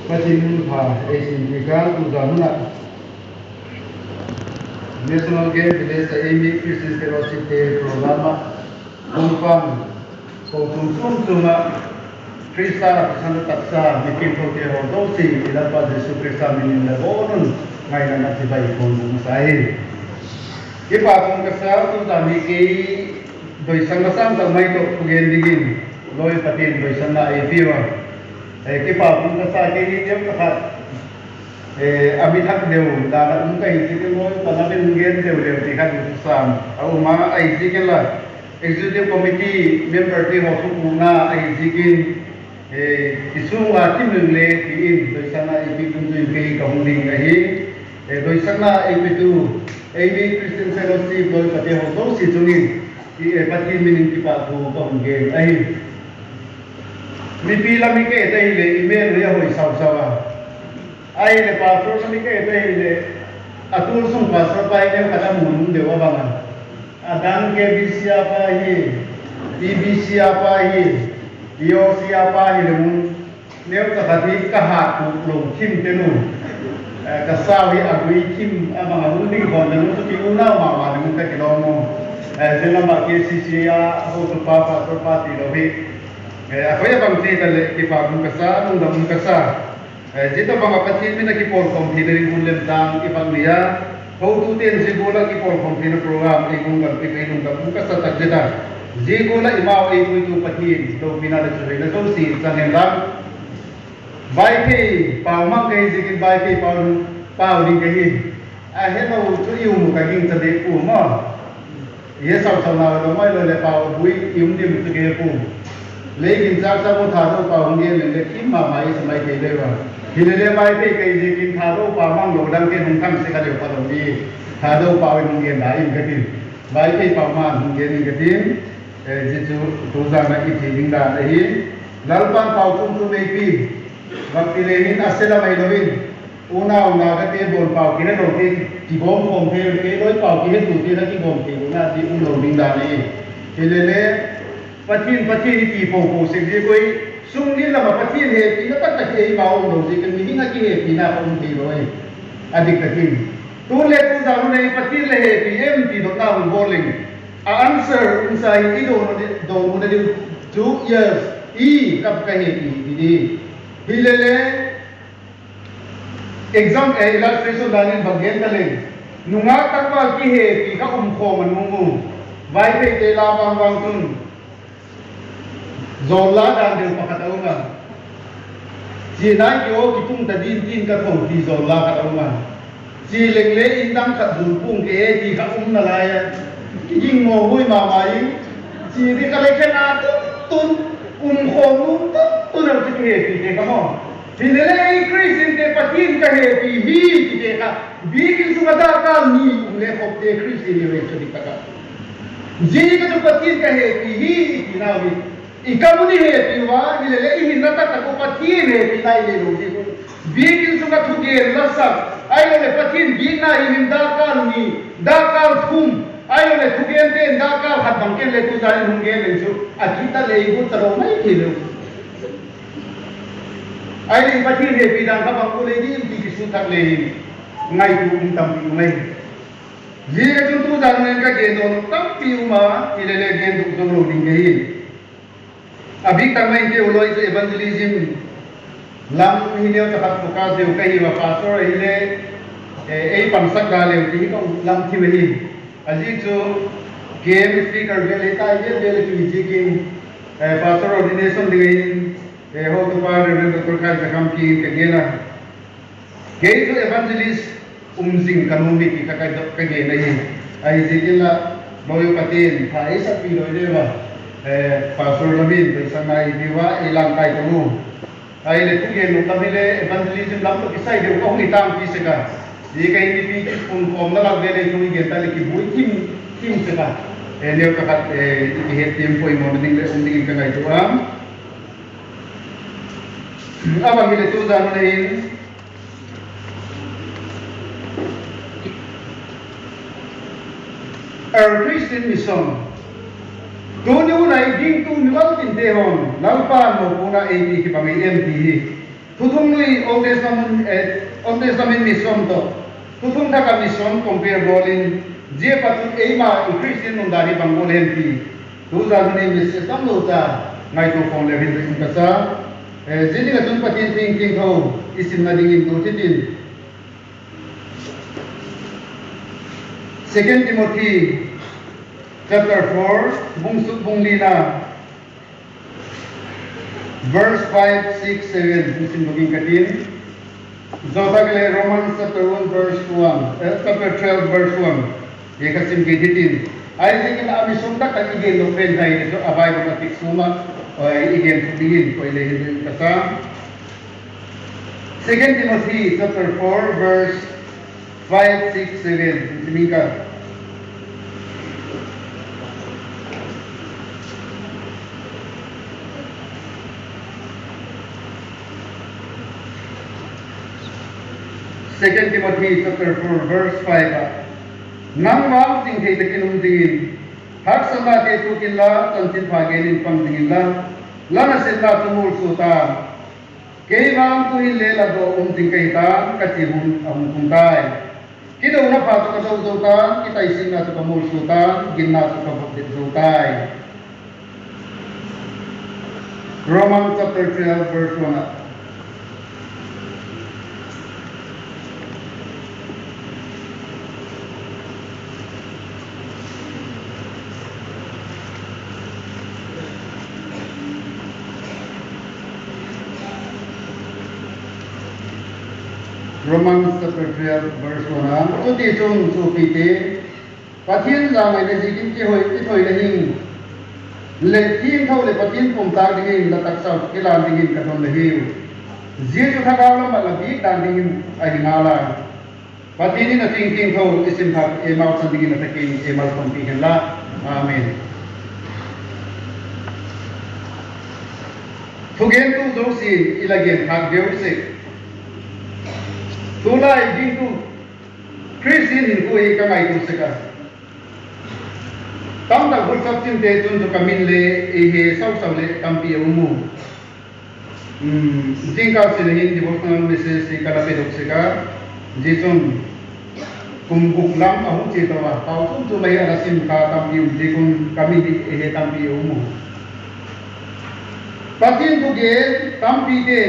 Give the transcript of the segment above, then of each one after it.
Pachin Pha Asian Tiga tu Zamuna National Game Village Amy Christian Fellowship Day Program Kumpang Koutung Summa Krista Sanu Taksa Bikin Kote Hodosi Ilapa Jesu Krista Minin Labonun Ngayon na tibay kung masay Ipa kung kasal tu Zamiki Doi Sangasang Tamay to Pugendigin Loi Patin Doi Sana Ipiwa Kipa kung sa kini tiyam kakat abitak deu dana umkai itu loy panapin mungkin deu tikan sam au ma ai zikin la executive committee member ti ho sukuna ai zikin isunga timle tin doi sana ibi kunjui ke kahunding ahi doi sana ibitu abi Christian Fellowship doi pati ho to si sungin pati minin kipa ko kahungge ahi mi pila mi ke tai le email ya hoi saw sawa ai le pastor mi ke tai le atul sung pastor pai ne kada mun de wa banga adan ke bisia pa hi ibisia pa hi io sia pa hi le mun ne ka khati ka ha ku lo kim te nu ka sawi agui kim amanga mun ni bon nu tu ki una ma ma nu ka ki lo mo jela ma ke sia ho tu pa pastor pa ti lo hi aku ya bang si tali kipa mungkasa nung mungkasa jita bang apatin mina kipol kompi dari ulam tang ipang dia kau tu tian jigola kipol kompi na program ikung gampi kainung gam mungkasa tak jita jigola imau itu patin do mina da churi na so si sanem lang bai ke pau mang ke jikin bai ke pau ni ke hi he no tu yu mu ka ging tade pu ma ye sau sau na lo mai lo le pau bui yum dim tu ke pu लेकिन जाग जागो थारो पाऊंगे लेले किम मामाई समय के लेवा हिलेले बाई पे कई जिकिन थारो पामांग लोडंग के हुंखंग से कले पलोगी थारो पावे मुंगे नाई गतिन बाई पे पामा मुंगे नि गतिन जिजु तुजा ना की थिंगा नहीं ललपान पाउ तुम मेपी वक्ति लेहिन असेला मैलोविन उना गते बोल पाउ की लोके की बोम कोम थे के लोई पाउ की तुती ना की बोम थे उना दी उन लोडिंग दाने हिलेले patin ki po sing di koi sung ni lama patin he pi na tak he bao lo ji kan mi na ki he pi na pon ti loi adik takin tu le tu za no nei patin le he pi em ti do ta un bowling a answer inside I do no de 2 years I kap ka he pi di hi le exam illustration dalin bagyan kaleng nunga takwa ki he pi ka kho man mu vai pe ke la wang tun zola dan del pakataunga ji nai kyo ki tung ta din tin ka thong ti zola kataunga ji lengle indang ka dul pung ke ti ka na la ya ki jing mo hui ma mai ji ri ka le kena tun kho nu tu na ti ke ti ke ka mo ti le le Christian ke patin ka he pi hi ti ke ka bi ki su da ka ni le khop te Christian ni we ti ka ji ka tu patin ka he pi hi ti na wi ikamuni he piwa ilele ihinata tako patin he pinai le lo diku bigin sunga thuge lasak ayole patin bina ihinda ka ni da ka thum ayole thuge te da ka hadam ke le tu jai hunge le ju akita le ibu taro mai khilo ayole patin he pidang ka bang le ni bi ki su tak le ngai tu tam pi mai ji ka tu jan men ka ge no tam pi ma ilele ge du do lo ding ge अभी तक के उलोई से evangelism lam hineu takat puka deu kai wa pastor ile ei pamsak gale ti ko lam thi wehi aji chu game speaker vele ta ye vele ki jikin pastor ordination dingin ho to par re ko kai zakam ki ke gena ke chu evangelist umsing kanumi ki ka ka ge nai ai jikila boyo patin thai sa pi loi dewa pastor labin bersama diwa ilang kai kamu ai le tu gen no le evangelism lam to kisai de ko ni tam ki seka ye kai ni pi pun kom na lag le tu gen ta le ki bui kim seka ne ka kat ki het tempo I morning le unding ka kai tu am aba mi le tu dan ne our Christian mission Tunu na iding tu miwal tin tehon lalpa mo puna AT ki bangi MT Tutung lui Old Testament mission to. Tutung thaka mission compare bolin je patut ema Christian nundari bangol hempi. Tu jadune mission samlo ta ngai to phong levin in kasa. Jadi ka tun patin ting tho isim na dingin tu titin. 2 Timothy chapter 4 bungsuk bunglina verse 5, 6, 7 musim buging katin. Zotagale Romans chapter 1 verse 1 chapter 12 verse 1 ye kasim kitin. I think in amisum ta kan igen no pen hai so abai ko tik suma igen digin ko ile kasa. 2 Timothy chapter 4 verse 5, 6, 7 Simika. Second Timothy chapter 4 verse 5 Nang wang ting thei takin dingin hak sama te tukin la tantin phagelin pang dingin la lana setla tumul suta kei wang tu hin le la do ting kai ta kati hun am kai kido na pha to ka do ta kitai sin na to ka mul suta gin na to ka bok do tai Romans chapter 12 verse 1 Romans chapter 12 verse 1 Chu ti chung chu pi te pathian la mai le jikin ki hoi le hing le tin thau le pathian pum ta dingin la tak sa ki la dingin ka thon le hiu ji chu tha ga la ma la bi dan dingin ai ngala pathian na ting thau isim thak e mau san dingin na takin e mal pum pi hen la amen thugen tu zo si ilagen thak deu se Tulai ding tu Christian hin ko ka mai tu seka tam ta gol sab tin te tun to kamin le e he sau le kampi umu ding ka se hin devotional message se kala pe dok seka jitun kum buk lam ahu che to wa tau tu mai ala sim ka kampi um de kun kami di e he kampi umu patin tu ge kampi de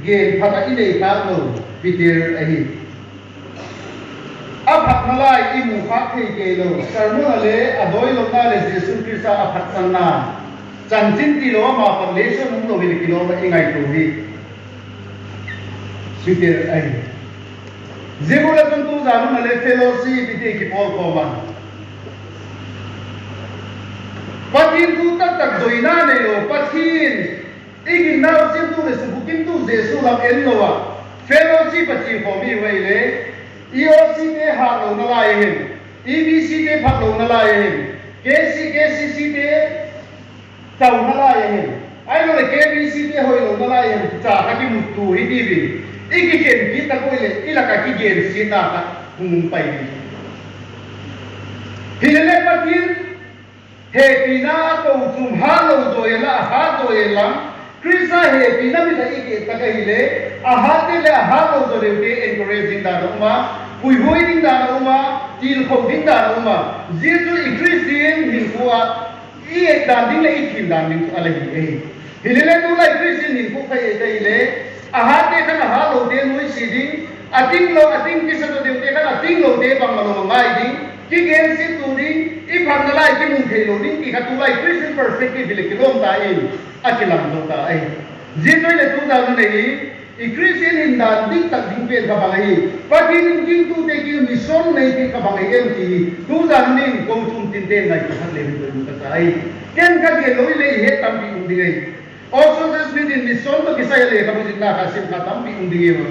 ge phata ile ka lo Peter ahi aphat nalai imu kha thei ke lo sarmu ale adoi lo na le Jesus Christ aphat sanna chanchin ti lo ma par le so nung lo vil kilo ba ingai to hi Peter ahi jebula tun tu janu ale fellowship ite ki pol ko ba patin tu tak doina ne lo patin igin na sim tu le subukin tu Jesus lam en lo wa Fellowship achieve for me way le EOC ke ha lo na lai hin EBC ke phat lo na lai hin KCC ke tau na lai hin ai lo le KBC ke hoi lo na lai hin cha ka ki mutu hi di bi iki ken ki ta ko le ila ka ki gen si ta ka hum pai ni hilele patin he pina ko zum ha lo do la ha do la Krista he pinami da ike takahile ahate le ahalo do le encouraging da uma pui hoi ding da uma til ko ding da uma jesu Christian hin kuwa i da ding le ikin da ning alahi e hilele tu la Christian hin ko kai dai le ahate kana halo de noi siding ating kisa do de kana ating lo de bang lo ngai ding ki gen si tu ding i phang na lai ki mung thei lo ding ki ka tu lai Christian perspective le ki lom da in akilang do ta ai jitoi le tu da nei i Christian hin da ding tak ding pe ka bangai patin ding tu te ki mission nei ki ka bangai em ti tu da ning ko chum tin te ngai ka le do ta ai ken ka ge loi le he tam pi ung dingai also this mean in mission to kisai le ka bujin na ka sim ka tam pi ung dingai ma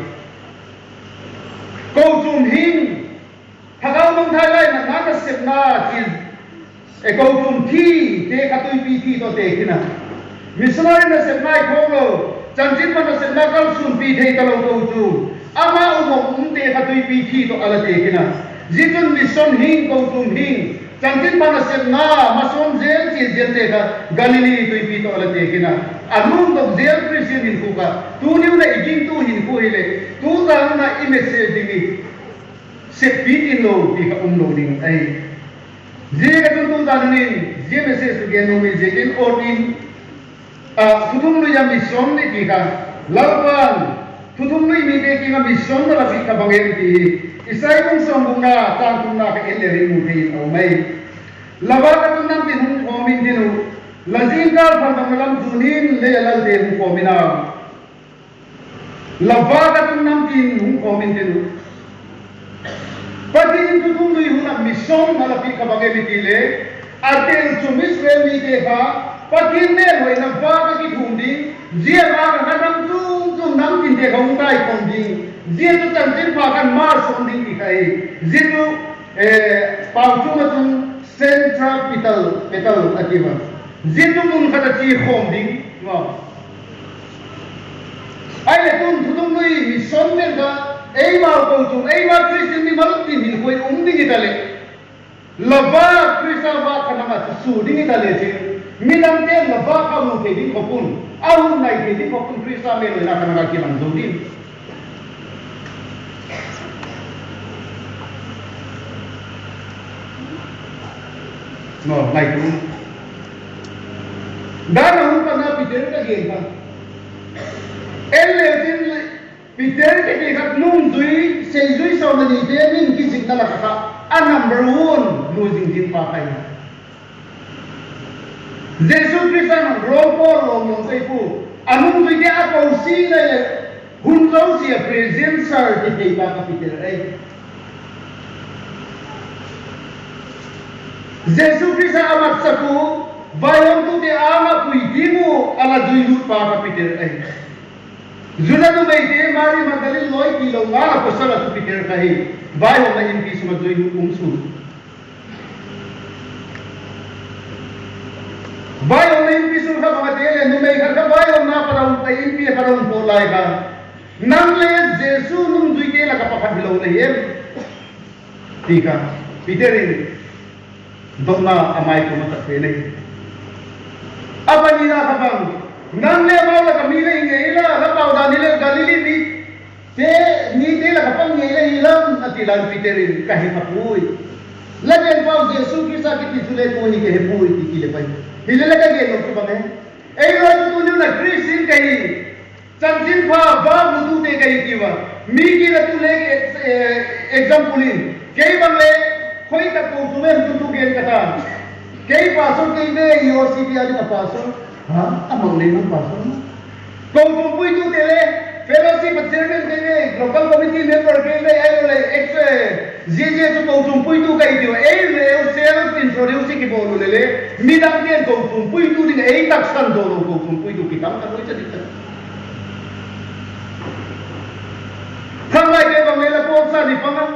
ko chum hin thagau mong thai lai na na ka sep na chi e ko chum thi te ka tui pi thi to te kina missionary na sep nai khong lo chanjin ma na sep na kal sun pi thei ka lo ko chu ama umok te ka tui pi thi to ala te kina jitun mission hing ko chum hing Chantin panasem na masom zel si zel te ka Galilee tu ipito ala te kina anung dok zel Christian hin ku ka tu niu na iging tu hin ku hile tu ta na imese dingi se pitin lo pi ka lo ding ai je ka tu ta nin je mese su gen no me je gen otin tutum lu ya mission ni pi ka lawan tutum lu mi te ki ma mission na pi ka bangen ti isai kung sambung na tang kung na ka eleri mu te o mai laba ka tu nam tin hum komin dinu lazim kal pandangalam junin le alal de hum komina laba ka tu nam tin hum komin dinu patin tu tum lui huna mission na lapi ka bage bitile atel chumis re mi te ka patin ne hoi na ba ka ki thundi je ba ka nam tu nam tin te ka hum kai kom ding dia tu tantin pakan mar sonding di kai zitu pautu matun central petal akiba zitu mun kata ci khom ding wa ai le tun thudum lui mission ne da ei ma ko tu ei ma christian ni mal tin hin koi ding itale laba christian ba kana ma su ding itale ci minam te laba ka mu ke ding kopun au nai ke ding kopun christian me na kana ki man zodin no like tu dan hum kana Peter ka gen ka elle tin Peter ke ke ka nung zui se zui so na ni de nin ki signal ka a number 1 losing din pa kai Jesus Christ ang ropo long kai pu anung zui ke a ko si na hun zo si a presence ar ti ka Peter ai Jesus Christ amat saku bayon tu de ama puitimu ala duilu pa ka Peter ai zuna tu mai de mari Magdalene loi ki lo ngala ko sala tu Peter kai bayon na in pisu ma duilu umsu bayon na in pisu ka mga tele nu mai ka bayon na para un kai in pi para un polai ka nang le Jesus nung duike la ka pa bilaw na yem tika Peter ini dona amai ko mata pele apa ni na kabang nang le ba la kamile ngela la pa da ni le Galilee ni te ni te la kapang ngela ilam atilan Peterin kahi kapui la den pa Jesus Christ ki tisule ko ni ke hepui ti kile pai hile la ka ge no ki bane ei ro tu ni na Christ kai chanjin pa ba mudu te kai ki wa mi ki la tu le example in kei bang le koi ta ko sumen tu gen kata kei pasor kei me UCB ali na pasor ha amang le na pasor ko pui tu tele fellowship chairman kei me local committee member kei me ai le ex je tu ko pui tu kai dio ei le self introduce ki bolu le mi dang gen ko pui tu ding ei tak san do ko pui tu kitam ka loi cha dik thang lai ke bang le la ko sa ni panga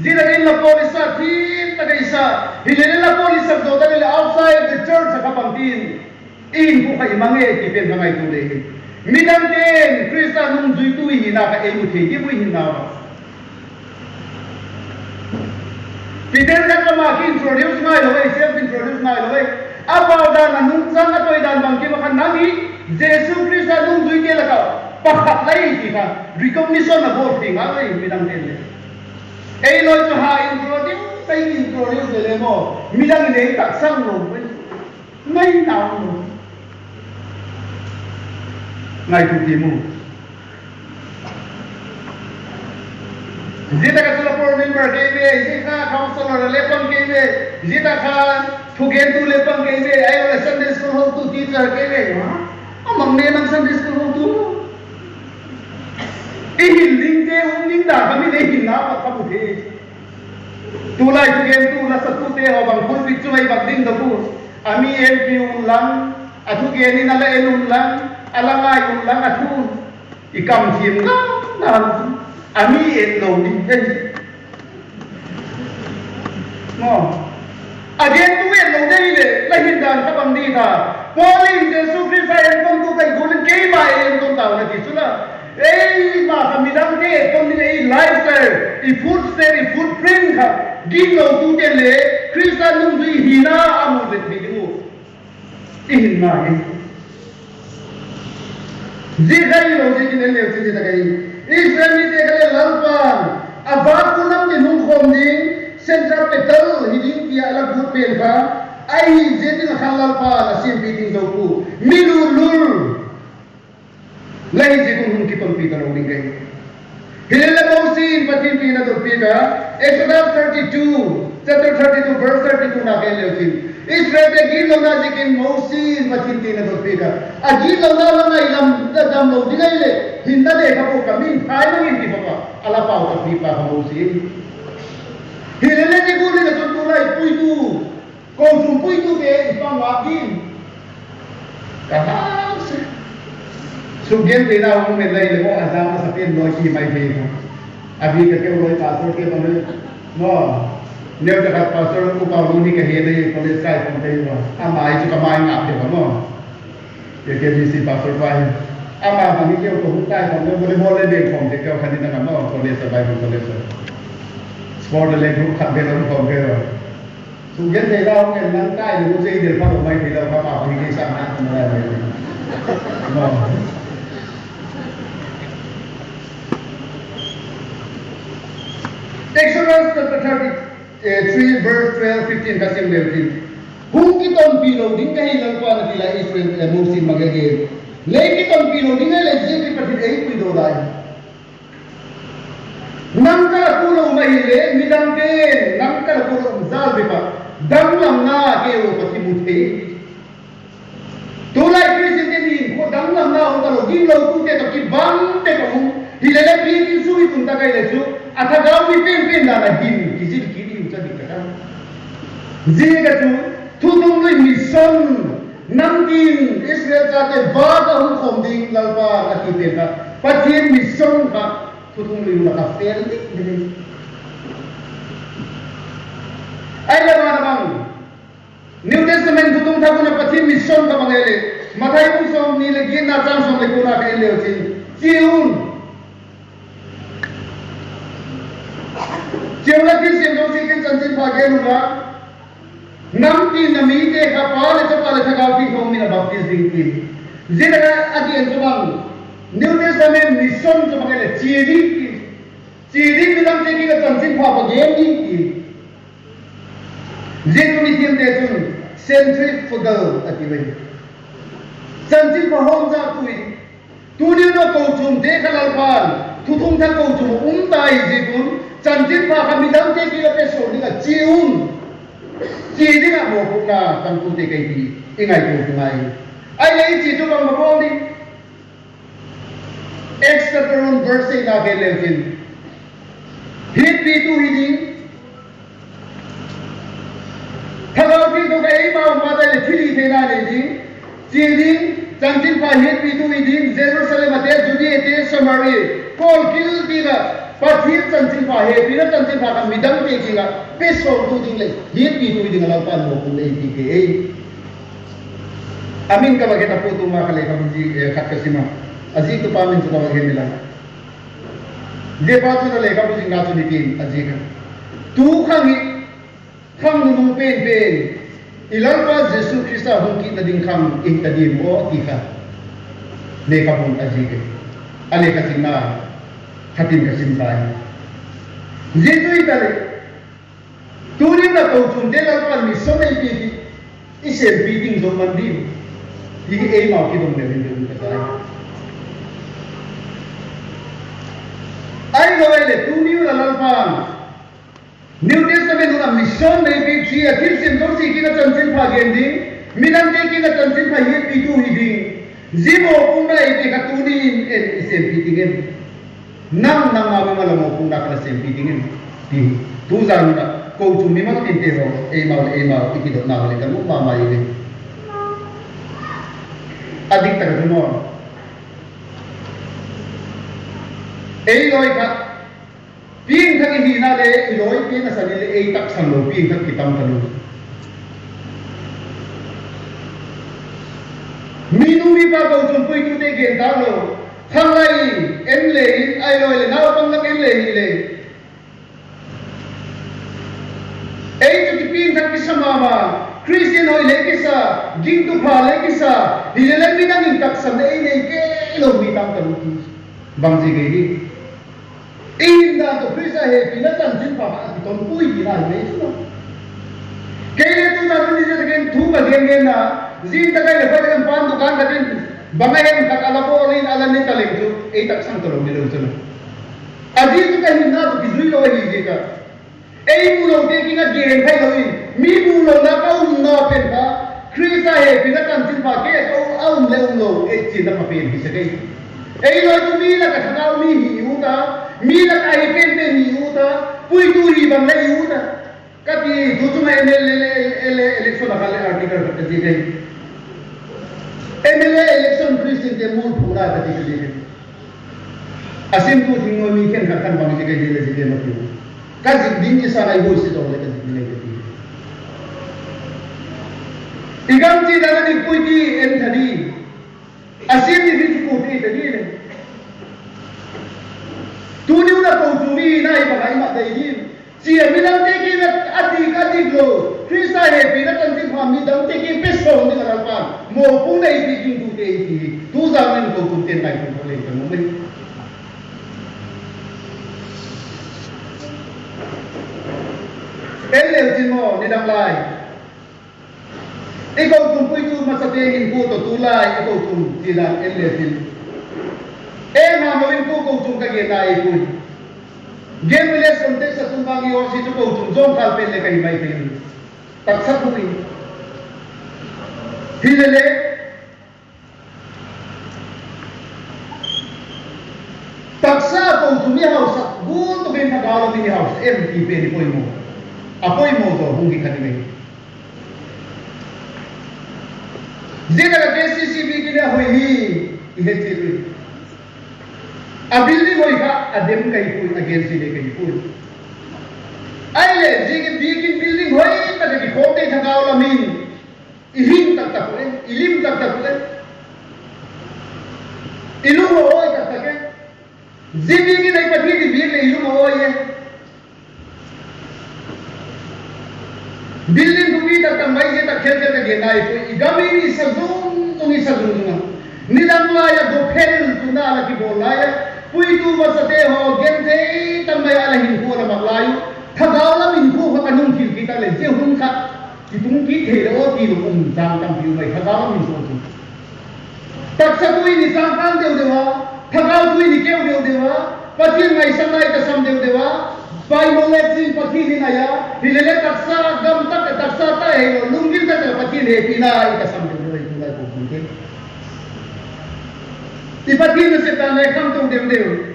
zira in la polisa tin tagaisa hilele la polisa do dale outside the church ka pangtin in ku kai mange ki pen ngai tu le midang ten krista nung zui tu hina ka emu the ki bu hina Peter ka ma ki introduce ngai lo self introduce ngai lo apa da na nung sang atoi dan bang ki ba nami Jesus Krista nung zui ke la ka pakhat lai ki ka recognition na bo thing ai midang ten le ei loi tu ha introduce tai introduce le mo midang le tak sang lo ngai tao lo ngai tu ti mu zita ka sula por member ke be zita counselor le pang ke be zita ka thugen tu le pang ke be ai wala Sunday school ho tu teacher ke be amang ne nang Sunday school ho tu ihiling ke uming da kami le hinna pa kabuhe tulai tu gen tu la satu te ho bang pun pichu mai bang ding do ami el pi ulang atu ge ni nala el ulang alangai ulang atu ikam chim na ami el lo ni no again tu el lo dei le la hindan ka bang di tha polling Jesus Christ ai en tu kai golden ke ba en tu ta na ki sula ei ma kami dang de ton ni ei lifestyle I footstep I footprint ka din lo tu de le Christian nung dui hina amu bet bidu ihin ma hin Zikari lo zikin ele uti takai Israel ni tekale lalpan abaku nam ni nung khomding central petal hiding pia ala gut pen ka ai jetin khalalpa la sim biting doku milulul lai jikun hun kiton pitan oding kai Hilala Mausin patin pina do pika Exodus 32 chapter 32 verse 32 na kele utin Israel te gilo na jikin Mausin patin pina do pika agilo na lang ay lam dadam lo dingai le hinda de ka po kami thai na ngi papa ala pa ta pipa ka Mausin Hilala jikun na tun tulai puitu ko sum puitu be ipang wakin kahas Sugen tena hong me lai le mo azam sa pin loi ki mai the ko abhi ka ke loi pastor ke bang no ne ka ka pastor ko pa ru ni ka he dei police kai pon dei wa ama ai chu ka mai ngap de ko no ke ni si pastor pai ama ba ni ke ko hu kai pon de bo le bo le de pon de ke ka ni na no police bai pon police sport le group khat de lo pon ke ro sugen tena hong me nang kai lu sei de pa lo mai thi lo ka pa ni ke sa na ko na lai no Exodus chapter 33 verse 12 15 kasim levin hung kiton pilo ding kahi lang pa na tila Israel Moses magage le kiton pilo ding le jiki patit ei pido dai nangka kulo mahile midang ke nangka kulo zal bepa dam lam na ke o patimute tulai krisin te ni ko dam lam na o talo ging lo tu te to ki bang te ko hilele pi ki sui tun ta kai le su Atagaw ni pen na him kizil kiri uca dikata. Jika tu tutung ni mission namkin Israel kate baga hukum ding lalpa nakipena. Patien mission ka tutung ni uca fair dik dili. Ay lawan bang. New Testament tutung thago na patien mission ka mangele. Matay pusong ni legin na chang song lekuna ka ele ucin. Ciun Jumlah kisah yang dosi kan cantik bagai lupa, nampi nami te kapal itu pada sekali kau mina baptis dingki. Jadi adi entuang, New Testament mission tu bagai ciri bilang te kita cantik bagai dingki. Jadi mission te tu centrifugal adi bagai. Cantik bahom jatui, tu dia nak kau cum te kalau pan, tutung tak kau cum untai jepun. Cantik pa kami dam te ki pe so ni ga jiun ji ni ga mo ku na tam ku te kai ti ingai ku ngai ai lei ji tu bang mo ni extra turun verse na ke levin hit pi tu hiding thagau pi tu ga ei ma ma da le thili te na le ji ji ni cantik pa hit pi tu hiding Jerusalem ate Judea ate Samaria kol kil ti ga Pathir cantik pahe, pina cantik pakan midang pekinga, peso tu tinggal, hiat itu dengan lapan mau kulai tiga. Amin kalau kita foto makalai kamu ji kat kesima, aji tu pamin tu kalau kita bilang. Dia patu tu leh kamu jingga tu dipin aji kan. Tu kang nung pen, ilang pas Yesus Kristus hongkit na ding kang tadi mo ika. Leh kamu aji kan, aleh kasina. Hatim kesimpai. Jitu itale. Turin na kau cunde lakukan mission itu isen bidding zaman di. Ini mau kita mendapatkan kita. Ayo le turin na lakukan. New Testament na mission itu dia kirsim dosi kita cantik pagendi. Minang kita cantik pahit itu hiding. Zimo puna itu katurin isen biddingen. Nang nama malam pun nak kena sempi dingin di tuzan nak kau cumi mana tintero emal ikut nak lagi kamu mama ini adik terkenal loi kat ping thang hina le loi ping asal le tak sanglo ping thang kitam talu minumi pa kau cumpu ikut degen talo Khang lai em le ai loi le nau pang nak em le ni le. Ei tu kipin tak mama Christian hoi lekisa ging tu pha lekisa hilele minang ingkak sam nei nei ke lo mi tam kan ti bang ji ge di inda to Christian he pina tan jin pa ti ton pui di na nei su ke le tu na ni je gen thu ba gen gen na zin ta kai le ba gen pan dukan ka din bangai hem tak ala ko rin ala ni taleng tu e tak sang to lo ni lo su adi tu ka hinna to ki zui lo hi je ka ei mu lo te ki na gen khai lo in mi mu lo na ka na pen ka Krista he pina kan tin pa ke ko le lo e chin na pa pen bi se kai ei lo tu mi la ka thau mi hi u ta mi la ka he pen pen hi u ta pui tu ri bang le u ta ka ti tu tu ma election ka le article ka ti kai MLA election Christian ke mu pura ka ti kai asim tu thingo mi ken ka kan bang se kai le se ma ki ka din ki sa nai bo se to le ka ti le ti igam ji da ni pui ki en thadi asim ni bi ku ti de ni tu ni una ko tu mi nai ba ngai ma dai ni si mi dang te ki ati lo Krista he pi na kan ti pha mi dang te ki pe so ni ra pa mo pu nei pi king tu te ti tu za men ko tu te nai ko le ka mo me ele ti mo ni dang lai ikaw tum pui tu masabihin ko to tulay ikaw tum sila eletin na mawin ko tum kagenay ko gemeles kontes sa tumbang iyo si to tum zong kalpen le kay may kayo taksak ko rin hilele taksa ko tum ni house gun to ben tagalo ni house MTP ni poy mo apoy mo to hungi kanime Jika KCCB kita hoihi ihetiru, abil ni hoiha adem kai pun agensi ni kai pun. Aile jika bikin building hoi pada di kote thakau lamin, ilim tak pule, ilum hoi tak ke, jibi kita pati di bilik ilum hoi ye. Building tu kita tambah je tak kerja tak dia naik. Igami ni sadung na. Nilang laya dophel tu na lagi bolaya. Pui tu masate ho gente tambah ala hinku na maklayu. Thagau la hinku ho kanung kil kita le je hun khat. Kitung ki the o ti lu jang tam piu mai thagau la hinku tu. Tak sa tu ni sang kan deu dewa. Thagau tu ni keu deu dewa. Patin mai samai ka sam deu dewa. Pai moletin pati ni naya, hilele taksa gam tak taksa ta he lungil ta pati le pina ita samde doi tulai ko kunte. Ti pati ne se ta le kam tu deu.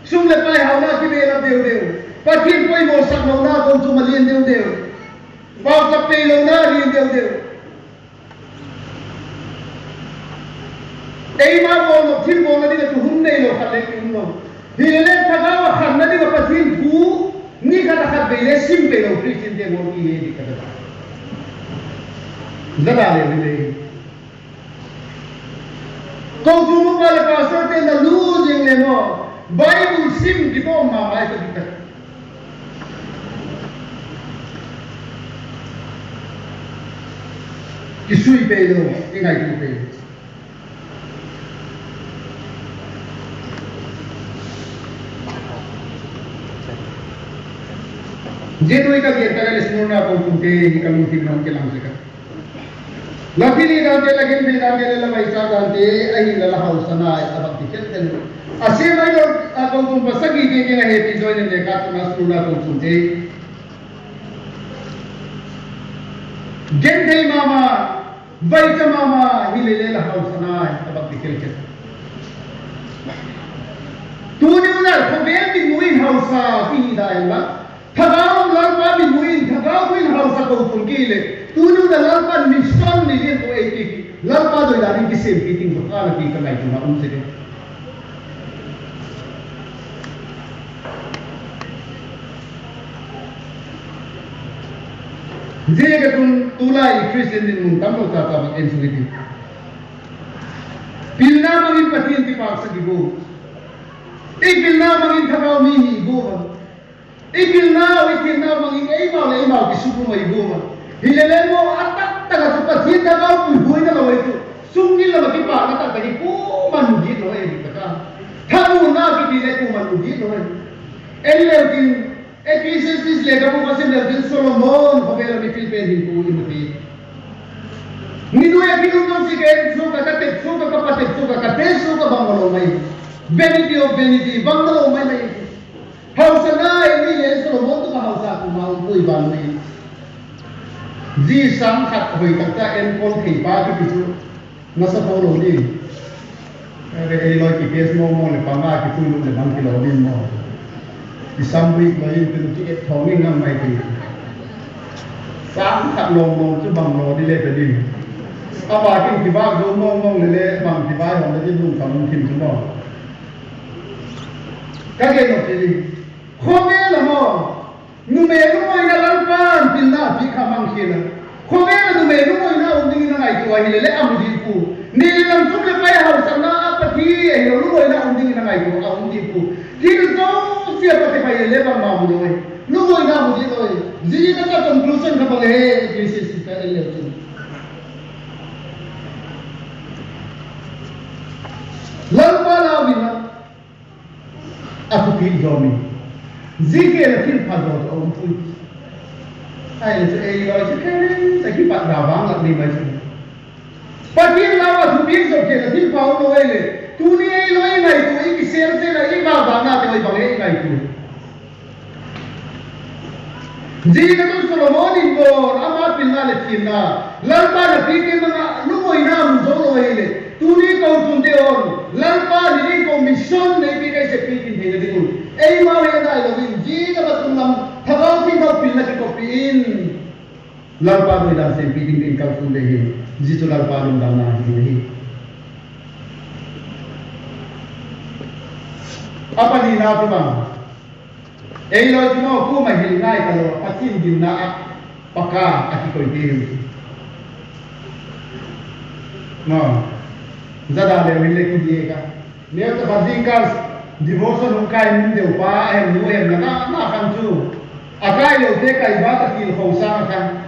Sum le pai hauna ki bela deu. Pati koi mo sak no na ko tu malien deu. Ba sa pe lo na ri deu. Ei ma bo no thil bo na ni tu hun nei lo khat le ki no. Hilele thagawa khan na ni pati ku ni kata kat bele simple lo Christian de mo ki ye kata zada le bele ko tu mo pala pastor te na lu jing le no Bible sim ki to ma mai ko dikat ki sui pe lo ingai tu pe Jeno ika biar kagak semua apa kunte hikamu timnam kelang sekat. Lakini dante lagi ni dante lala maisa dante ahi lala hausana abang tiket dan asyik mai lo apa kum pasagi ke happy join ni dekat nasruna ko kunte. Gente mama, baita mama hilele lala hausana abang tiket. Tu ni unar khabel bi muin hausa fi daima. Thagau lalpa bi muin thagau kuin hausa ko pungkile tunu da lalpa mission ni dia ko eki lalpa do dari kisem kiting ko kala ki kamai tuna umse de je ga tun tulai Christian din mun tambo ta ta en sugiti pilna mangin patien ti pak sa gibo pilna mangin thagau mi go ikil na mangin ei mau ki suku mai goma hilele mo atak taga su pathin da kau pui na loi tu sungni la ki pa na ta ki ku manu di loi ni ka thamu na ki le ku manu di loi ellekin Ecclesiastes le ka mo kasi le din Solomon ko vela mi pilpe din ku imuti Nino ya kinunong si Ken, suka ka tek, suka ka patek, suka ka tes, suka bangalo may. Vanity of vanity, bangalo may. Hausa na, ini le Solomon to ka hausa ko maumpuy bang may. Di sang kat hoy kata en kon kay pa ki bisu nasa polo ni. Kaya loy ki kes mo le panga ki tulo le bang kilo din mo. Isang week na yun pinu ti et thongin ngam may ki. Sang kat long chu banglo di le ka din. Apa kin kiba do mong le bang kiba yong le lu kam kim chu mo ka ge no ti khome la mo nu me nu mo ina lan pan pin na pi khamang khina khome la nu me nu mo ina um ding na ngai tu ai le am di ku ni lam chu le pai hau sang na apa thi ai lo lu mo ina um ding na ngai tu am di ku ti do sia pa te pai le bang ma mu lo lu mo ina mu di lo ji na ka conclusion ka ba le crisis ka le tu Lalpa lawina aku pil jomi zike la pil phado to om pui ai se ai lo se ke se ki pat da bang la ni mai se patin lawa thu pil so ke la pil pau lo ele tu ni ai lo ai ngai tu i ki sel se la i ba ba na te oi bang ai ngai tu Jika tu Solomon ibo ama pil na le tin na lalpa la pil ke na lu moi na mu zo lo ele tuni kau tunde on lalpa ni ko mission nei bi kai se pi tin thei de ku ei ma le dai lo win ji ka ba tum lam thagau pin no pin la ki ko pin lalpa do dan se pi tin kau tunde hi ji tu lalpa dum dan na hi apa ni na tu bang ei lo tu mo ku ma hil ngai ka lo patin din na paka aki ko din no zada le wile ki diega ne to badingas divorce no kai min de pa em nu em na kan chu akai lo te kai ba ta ki ho sa kan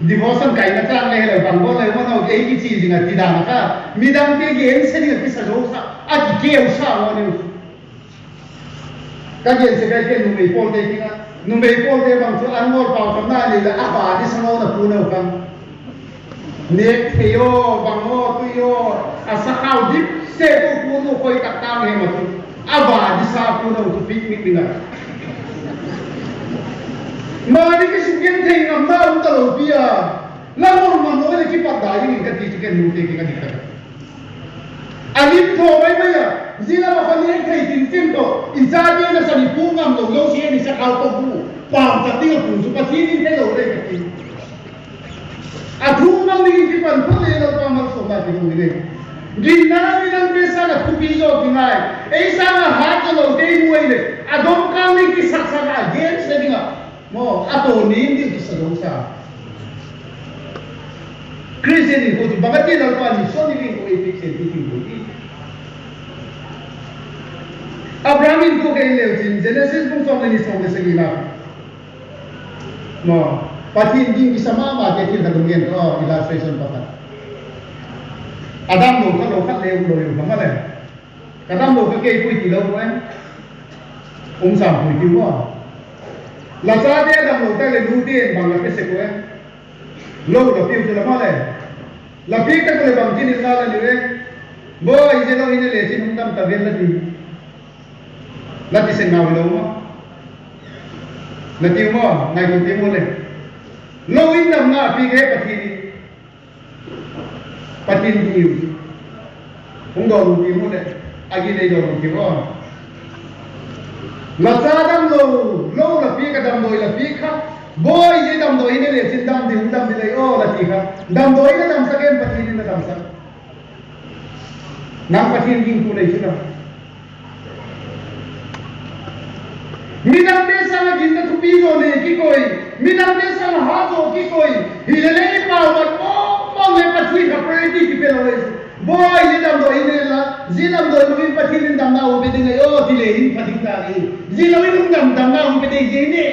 divorce kai na tang le bang bo le mo no ke ki chi jinga ti da na ka midang te ge en se ni ki sa ro sa a ki ke u sa mo ne ka ge se kai ke nu me pol te ki na nu me pol te bang chu an mor pa ka na ni la a ba ni sa no na pu na kan nek theo bango tuyo asakau dip sebu kuno koi takang he matu aba di sa kuno tu piknik dinga mari ke sugien thei ngam na um talo pia lamor mano le ki padai ni ka ti ke nu te ki ka dikta alim tho mai mai ya zila ba khali thei tin tin to izadi na sani pungam lo lo sie ni sa kau to bu pam ta ti ku su pa ti ni te lo le ka ti Athum nang ni ki pan phu le lo pa mal so ba ki ni Gina mi nang besa na kupizo kinai ei sa na ha to lo dei muai le adom ka ni ki sa sa ga gen se dinga mo ato ni ndi ki sa dong sa Christian ni ko tu bagati lo pa ni so ni ko e pik se ti ko ki Abraham ko ke le tin Genesis bung so ni so se gila mo patin ding bisa mama ke til ka dungen to illustration pakat Adam lo ka lo khat le lo yo ka le Adam lo ka ke pui ti lo ko ông sam pui ti mo la sa de Adam lo ta le lu ti bang la ke se ko lo lo pi ti la ma le la pi ka ko le bang tin na la ni we bo i je lo ine le tin tam ta vel la ti se ngau lo mo la ti mo ngai ko ti mo le lo in nam na pi ke patin di ung do lu ti mo le agi le do lu ti mo la sa dam lo la pi ka dam doi la pi kha boy je dam doi ne le sin dam di le o la ti kha dam doi na dam sa ke patin na dam sa nam patin king ku le chuna minam desa na ginna tu pi go ne ki koi minam desa na ha go ki koi hilele pa wa mo le patin ka priority ki pe lo boy je dam doi ne la zinam doi mo in patin dam na o be de o ti le in patin ta ni zilo in dam na o be de je ne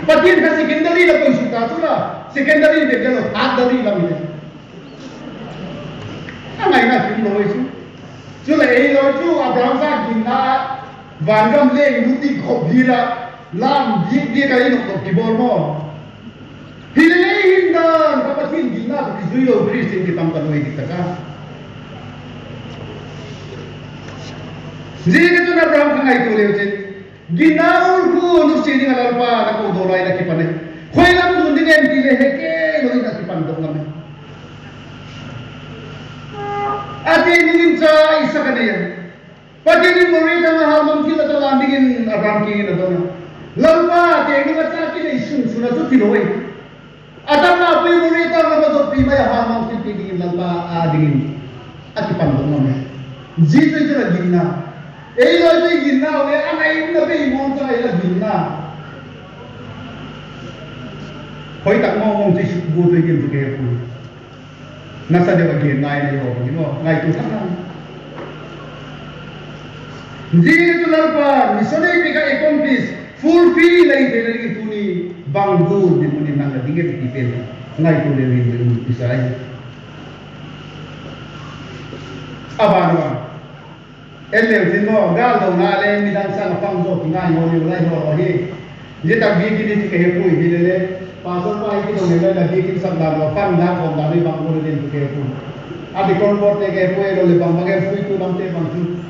Patien ka secondary na pagsuta to na. Secondary de gano third lang ni. Angai na pin lo isu. Chula ei lo chu Abraham sa ginna vangam le muti khobira lam dik dia kai no kibor mo. Hilele hindan kapatien ginna to kizuilo Christian kitam kaloi ditaka. Jadi itu Abraham kangai tu lewat. Ginaul ku nusi ni ngalal pa nak udolai nak kipane. Koi lam tu ni kan kile heke lori nak kipan dong kami. Ati ni sa isa kanaya. Pati ni morita na halmam kila tu landingin Abraham kini na dong. Lampa ati ni baca kile isun sunat tu tiloi. Atam na api morita na baca prima ya halmam kili dingin lampa dingin. Ati pan dong kami. Jitu itu lagi na. Ei lo tu ginna ole anai na be mon ta ila ginna hoi tak mo mong ti bu tu gin tu ke pu nasa de bagi ngai na yo ni mo ngai tu thang ji tu lalpa misone pi ka accomplish fulfill lai de ni tu ni banggu di muni nang da dinge ti pe ngai tu le ni bisai abanwa ele zino gal do na le mi dan sa pang zo tinga yo ni lai ho hi je ta bi ki ni ke he pu hi le pasal pa hi do ne la bi ki sam da lo pan na ko da ni bang mo le din ke pu a di kon bot ke pu lo le bang bang fu tu nam te bang tu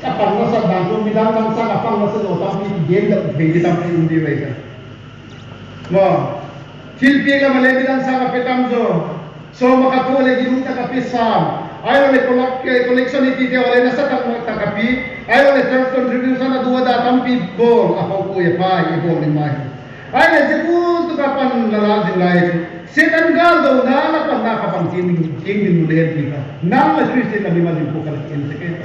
ka pan na sa da ko mi dan sam sa ka pang na sa do ta bi game da be di tam pe undi wai ka mo til pe la male mi dan sa ka petam zo so maka ko le gi ta ka pisam ayo le collection iti te ole nasa takapi ayo le church contribution na duwa da tampi bol ako ko ya pa i bol ni mai ay le jebul tu kapan lalal din lai setan gal do na na pan na kapan tin din mulen ti ka nam la Christian na lima din ko kala kin seke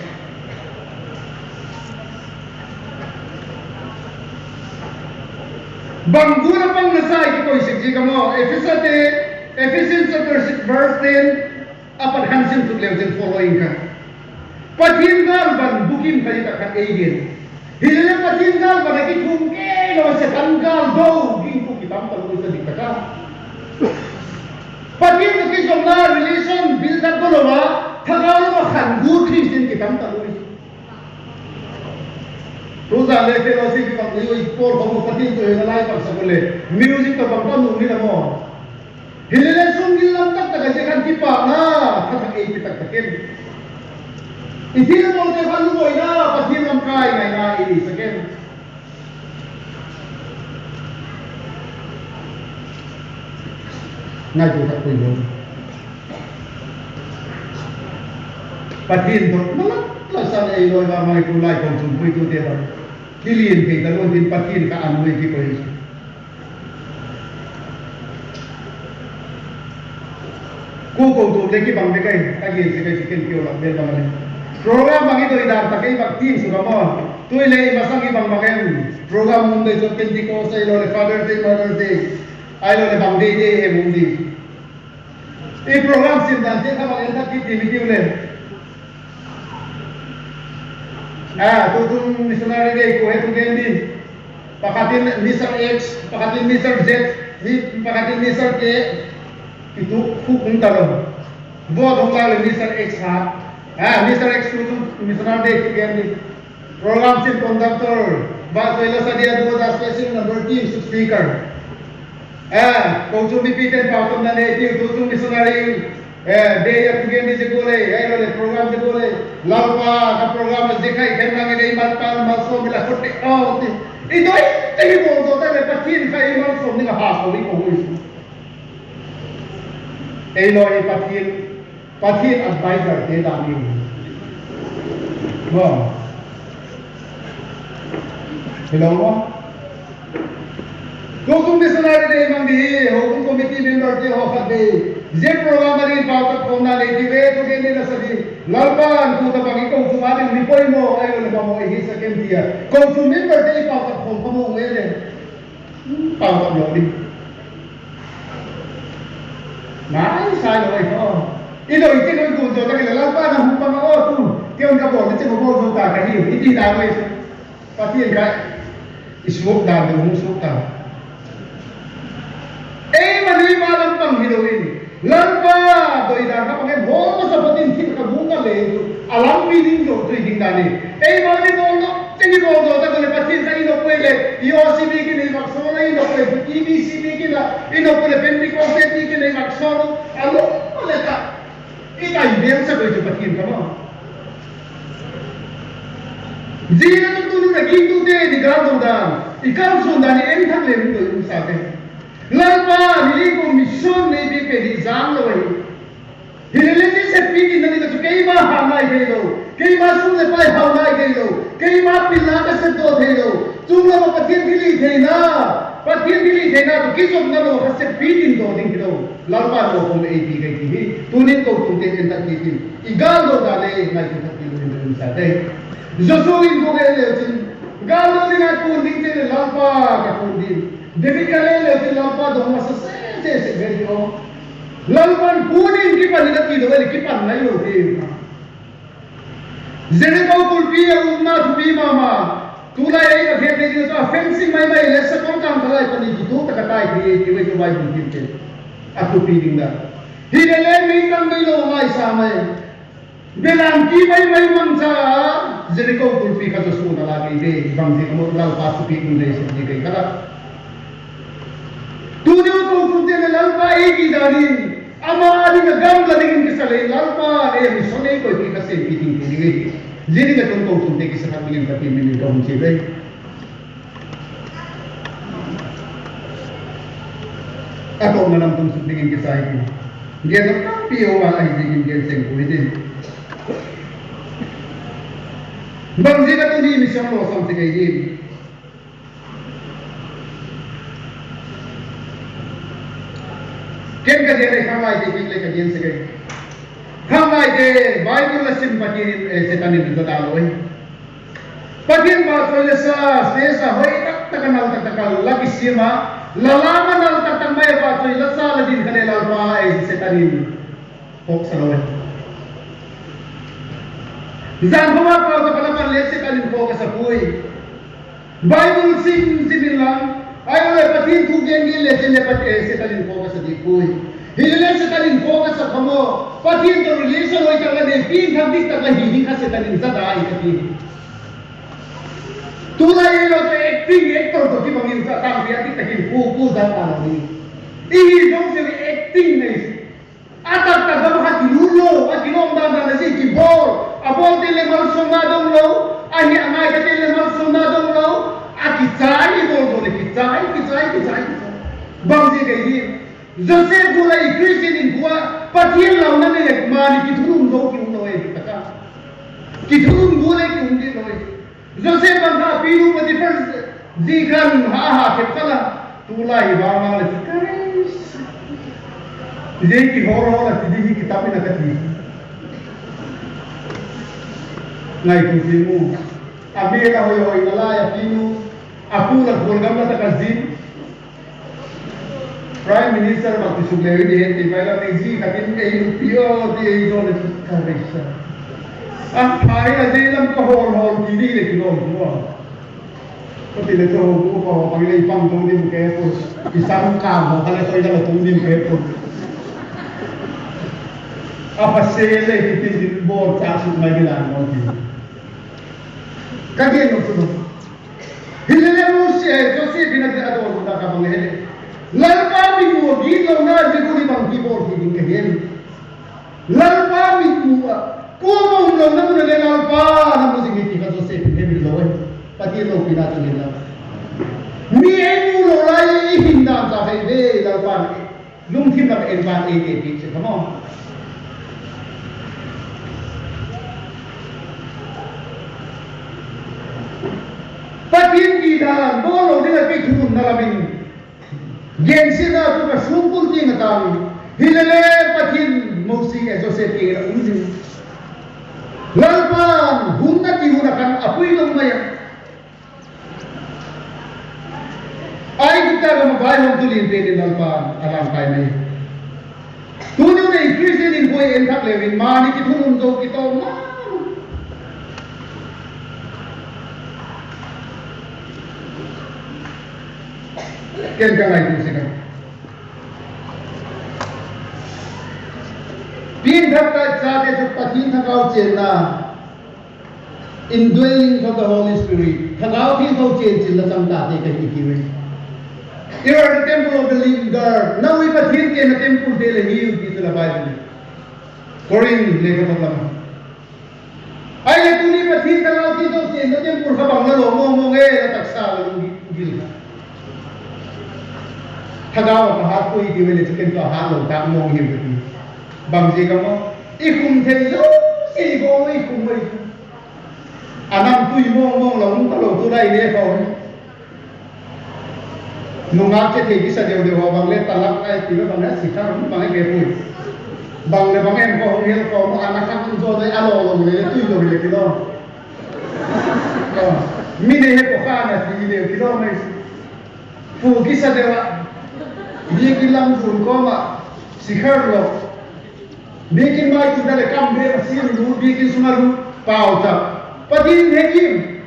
banggura pang nasa iki ko isik ka mo Ephesians chapter 6 verse 10 apat hansin tu lewat following ka. Patien gal ban bukim kaya ka agent. Hilala patien gal ban lagi tungke lo sa tanggal do ginto kitam talu sa dikaka. Patien ka kisomna relation build up lo wa thagaw lo khangu Christian kitam talu. Rosa le fellowship ka liyo ipor ko patien to hilala pa sa kole. Music to bang panu ni mo. Hilala sungil lang tak tagajekan tipa na katak ay pitak-takin. Iti na mo te palu mo ina pati ng kai ngay na ilisakin. Najutak ko yun. Patin to, mga lasan ay ilo na mga kulay kung sumpuy to tira. Kilin kay talon din patin ka anuwi ki ko yun. Kuko tu leki bang bekai kagi sekai siken kio la bel bang program bang itu idar takai bakti sudah mo tu ile masang bang bang program munde so Pentecost ay lo le Father Day Mother Day ay lo le bang day mundi e program sin dan te ka bang ta ki timiti ule tu missionary day ko hetu gendi pakatin Mr. X pakatin Mr. Z pakatin Mr. K itu hukum talo buat orang Mr. X ha Mr. X itu misalnya deh kemudian program sin conductor bahasa Indonesia dia dua special number team speaker kau cuma piten pautan dan itu tu misalnya dia yang kemudian di sekolah oleh program sekolah lalu ka program sekai kenang ini iman masuk bila kote itu ini bodoh tapi patin kai iman som ni ngahas kau itu Elo ay patin advisor te dami. Mo. Hello mo. Hukum missionary day mang di, hukum committee member te ho kade. Je program ri pauta kona le di we to geni na sabi. Lalpan ku ta bagi ko sumali ni poy mo ay wala mo ay sa kem dia. Ko member te pauta kon mo ngene. Pauta mo di. Nai sai rồi ho. Ilo iti ko ku to ta ke lalpan na hupang o tu. Ke on ka bo te mo bo ta ka hi. Iti da we. Patien ka. Ismok da mo suk ta. mani malam pang hiduin. Lalpa doi dah apa ke bol seperti ini kita buka le alam pilih jo tu ini dani. Mani bol tinggi bol jo tak boleh pasti saya ini boleh IOCB kini maksudnya ini boleh EBCB kini boleh Pentecost kini maksudnya alu boleh tak? Ini yang saya boleh pasti kamu. Jika tu lagi tu deh di galau dah, ikan sudah ni entah le itu sahaja. Lalpa ni ko mission ni bi ke di jam lo wei hilele se pi ki nani ka kei ma hamai ke lo kei ma su le pai hamai ke lo kei ma pilla ka se do the lo chung lo pathian dili the na to ki jom na lo ka se pi din do ding lo lalpa lo ko e pi ke ki tu ni ko tu te enta ki ki igal do da le ngai ki ta ki lo ni sa te zo so in ko ke le chin gal do ni na ko ding te lalpa ka ko din Dewi kalele ti lalpa do masa se video lalpan kuning ki pan na kilo ki pan na yo ti zene ko kulpi umma tu mama tula ei ka phete ki to fencing mai le sa kon kam thalai pani ki tu ta katai ki we ki wai ki ti aku pi ding da hilele mi kan mai lo mai sa mai belam ki mai mangsa zene ko kulpi ka to su na lagi de bang ji mo lalpa su pi kun de se ji kai kala Tujuh kau kunci lalpa egi dani, amari na gam ladingin kisale lalpa misalnya kau kita sempiting kini, jadi kita kau kunci kisah kami yang tapi kau kunci baik. Aku malam tu dengan kisah ini, dia tu tapi orang lagi dengan dia sengkuh ini. Bang jika tu ni misalnya lo sampai kayak Ken ka jere khamai ke kile ka jen se khamai ke Bible la sim patin setan ni ta loi patin ba ko le sa se sa hoi tak takanal tak takal lagi sima lalama nal tak tak mai ba ko le sa la din kale lal ba setan ni pok sa loi zan homa ko ka pala par le setan ni pok sa pui Bible sim lang Ayo le patin tu gengi le tele patin setalin focus di kui. Hilele setalin focus sa kamo. Patin to relation oi kala de pin tham dik tak hi ka setalin zada ai kati. Tula ye lo to acting actor to ki mangin sa tam dia dik takin ku zat ta ni. Ihi dong se acting nei. Atak ta gam ha kilulo, a kilom dan dan si ki bol. A bol tele mal soma dong lo, ahi amai ka tele mal soma dong lo. Aki cai bol bol ki cai bang je gayi Joseph gulai Christian in gua patien lau na ne mani ki thun do ki no e taka ki thun gulai ki undi no e Joseph bang ha piru pati first zikan ha ke kala tulai ba ma le kais je ki horo la ti di kitab na kati ngai tu simu abi ka hoy na la ya pinu aku nak program na takazin Prime Minister waktu suglewi di henti pala nezi katin kay pio di ido na karisa ay azilam ko hol kini le kilo mo pati le to ko pagilay pang tungdi mo kay po isang kamo kala to ila tungdi mo kay po apa sele kitin di board sa may gilan mo kagyan mo suno hilele mo siya Joseph pinag-adol ko ka bang hele lalpa minggu gitu na jigo di bang keyboard hiding kahin lalpa minggu ko mo lo na mo le lalpa na mo singiti ka Joseph hebi lo pati lo pinatu nila mi ay mo lo rai hinda sa hebe lalpa lung tim na elban AKP come on patin kita bolo dengan pikun nalamin gensi na tu ka sumpul ti na kami hilele patin musik Joseph ki ra unji lalpan hunna ti hunakan apui long maya ai kita ka mabai long tulin pe din lalpan alam kai mai tunu ne Christian in boy en thak lewin mani ki thunun do ki to ma Ken ka lai tu sika Pin thakta chate chu pathin thakau chenna indwelling of the Holy Spirit. Thakau thi thau chen chin la cham ta te kai ki. You are the temple of the living God. Now we pathin ke na temple de le hiu ki la Bible. Korin le ka lam. Ai le tu ni pathin thakau thi thau chen na temple ka bang la lo mo nge la taksa la gil. Thakau ka hat ko ki le chicken ka hat lo ta mo hiu ki. Bang ji ka mo ikum the yo si go ikum mai anam tu mo long ta lo tu dai le ko nungak che the ki sa de bang le talak ai ti lo bang le sikha rum bang ke pu bang le bang em ko hel ko mo anak kan jo dai alo lo le tu lo le ki lo mi ne he ko kha na ti le ki lo mai pu ki sa de wa bi ki lam fun ko ma sikha lo bikin mai tu dale kam bre masih lu bikin sumaru pau ta patin hekim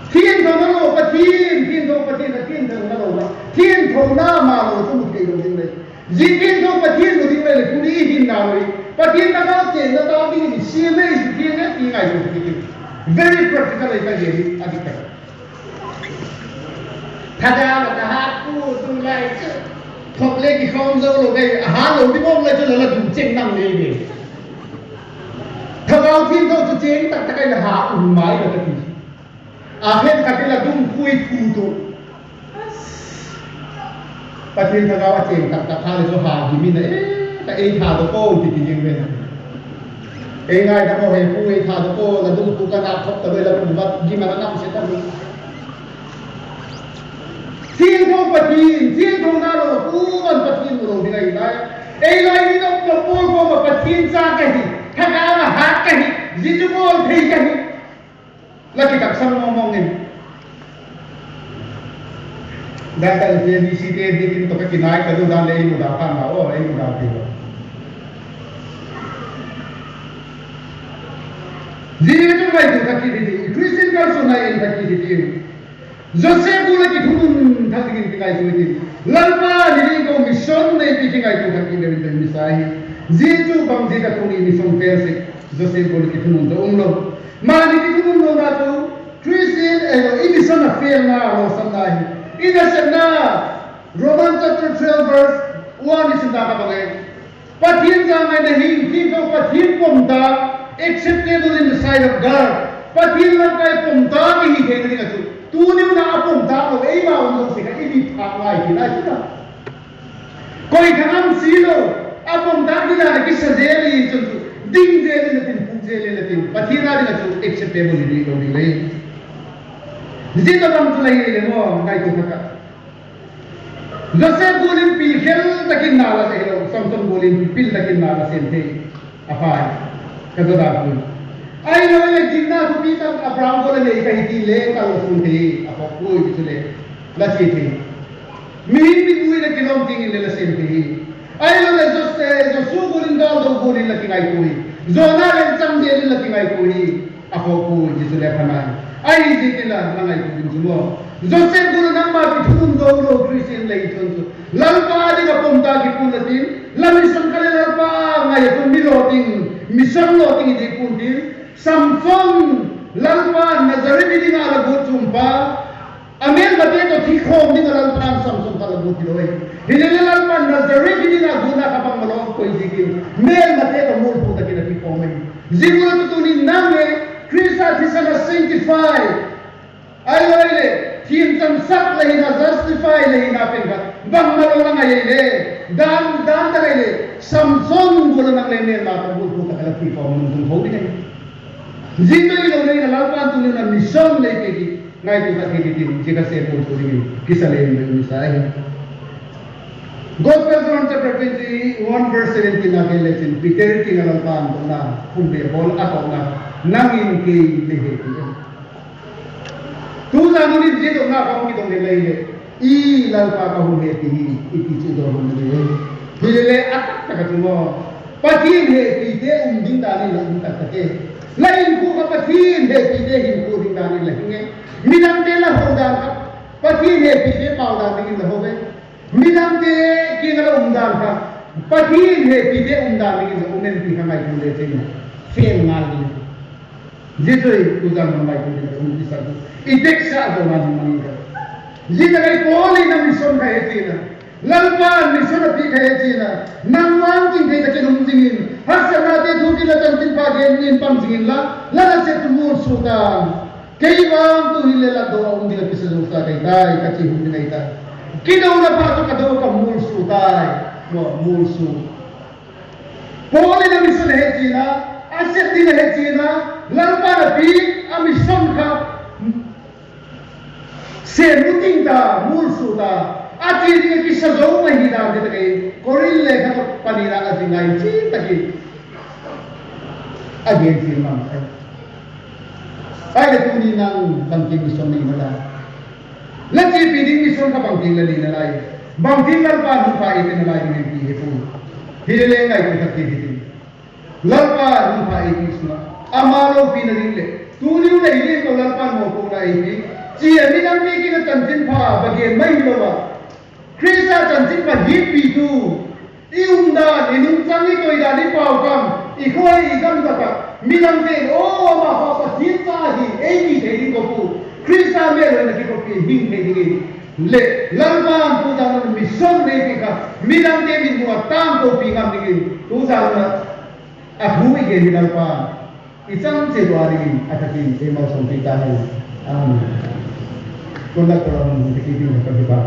thiên thong nó patin thiên thong nó thiên thong na ma lo tu ke lo ding le ji thiên thong patin lo ding le ku ni hin na lo patin ta ka chen na ta bi ni si me thiên ne ti ngai lo ki very practical ai ka ye adi ka thada la ha ku tu lai thọc lên cái không dâu rồi cái há rồi cái bông lại cho là dùng chênh năng lên đi thằng ao thiên đâu cho chênh tắc cái là há ủng mái là cái gì hết cái là đúng quay phù tu và thiên thằng ao chênh tắc hai là cho há thì mình đấy cái ấy thà đó cô thì như vậy ấy ngay đã có hệ phu ấy thà đó cô là đúng phu cái nào khóc tới là cũng bắt gì mà nó nằm sẽ tâm thiên thong na lo ku ban pathin lo di ngai nai ei lai ni no ko ko ma pathin cha ka hi thaka ma ha ka hi ji chu bol thei ka hi la ki tak sam mong ni dan ta je ni si te di kin to ka kinai ka do dan le mu da kan ma o ei mu da ti lo ji ni tu mai tu ka ki di Christian ka so nai en ka ki di Joseph boleh dihubung thang tinggi tinggai tu ini. Lalpa diri ko mission na tinggai tu thang tinggi tinggai misahi. Jitu bang jika tu ni mission persik Joseph boleh dihubung tu umlo. Mani dihubung tu na tu Christian ini sana fail na lo sandahi. Ina sana Romans chapter 12 verse 1 is na kabangai. Pathin jangai na hindi ko pathin pomta acceptable in the sight of God. Pathin lang kay pomta ni hindi ka tu. Tu ni na apong ta lo ei ma on se ka ibi pa ngai ki na chi ta koi khanam silo apong ta ki na ki sa jeli chu ding jeli na tin pu jeli na tin pathina ni chu acceptable ni lo ni le ji to kam tu lai le mo ngai tu ka Joseph bolin pil khel takin na la se lo samson bolin pil takin na la sen the apai ka do da ku ai lo le jinna tu pi ta Abraham ko le kai ti le ka lo sun thi apo ko ji le la chi thi mi bi ku le kilom ting le la sen thi ai lo le jo su bolin da do bolin la ki ngai ku zona le cham de le ki ngai ku apo ko ji le phana ai ji ti la na ngai ku ju mo Joseph guru namma bi thum do lo Christian lai thon tu lalpa di ka pomta ki pulatin lami sankale lalpa ngai tu mi lo ting mission lo ting di kun din Samson lalpa Nazareth ni nga lagut sumpa amel bate to thikhom ni nga lalpa Samson ka lagut loi hinele lalpa Nazareth ni nga guna ka pang malong ko idigin mel bate to mul puta kina thikhom ziguro to ni name Krista thisana sanctify ai loile thiên cham sak le na justify le na penga bang malong nga ile dan ta le Samson guna nang le ne ma to mul puta ka thikhom mun ho ni Jito ilo na lalpan tu na mission le ke ngai tu ka thi jika se pun tu ni kisale ni misai Gospel John chapter 21 verse 17 na ke lesin Peter ti na lalpan tu na kumbe bol ato na nangin ke le he tu na ni jito na ka ki dong le le I lalpa ka hu he ti iti chu do ni le le atak ta ka tu mo patin he ti de ding da ni la ta ta ke lain ku ka pathin he pi de hin ku ding dani la hinge minam de la ho dan ka pathin he pi de pau dan ding la ho be minam de ki ngala um dan ka Patin he pide undami ni umen pi hamai tu le china fail ngal ni jisoi uzan hamai tu le un bisa tu ideksa do man mani ka jina kai poli na mission ka he china lalpa mission pi ka he china nangwang jing kai ka chenum jingin hasana te thu ki la chantin pa gen nin pam jingin la na se tu mur sutan kei wang tu hile la do um dila pisa do ka kai dai ka chi hu ni ta kidau na pa to ka do ka mur sutai mulsu poli na mission he china aset din he china lalpa na pi a mission ka se muting da mulsu da ati ni ki sa zo ma hi da de kai koril le ka panira a dingai chi ta ki again sin mam ai le tu ni nang bangking mission ni mala la chi pi ding mission ka bangking la ni na lai bangking lalpa nu pa ite na lai ni pi he pu hilele ngai ko thakti hi lalpa nu pa ite isna amalo pi na ding le tu ni le hi ko lalpa mo ko na hi chi ami nang pi ki na chantin pha bage mai lo wa krisa chantin pa hi pi tu iunda inung changi ko ida ni pau kam i khoi i gam ta ka minang te o ma pa pa hi ta hi ei ni de ni ko pu krisa me lo na ki ko pi hing he ni le lalpa pu da no mission ne ki ka minang te min mo tam ko pi ngam ni tu sa na a hu i ge ni lalpa i chang che do ari atakin e ma som pi ta ni kon la ko la mo ki pi ka bi ba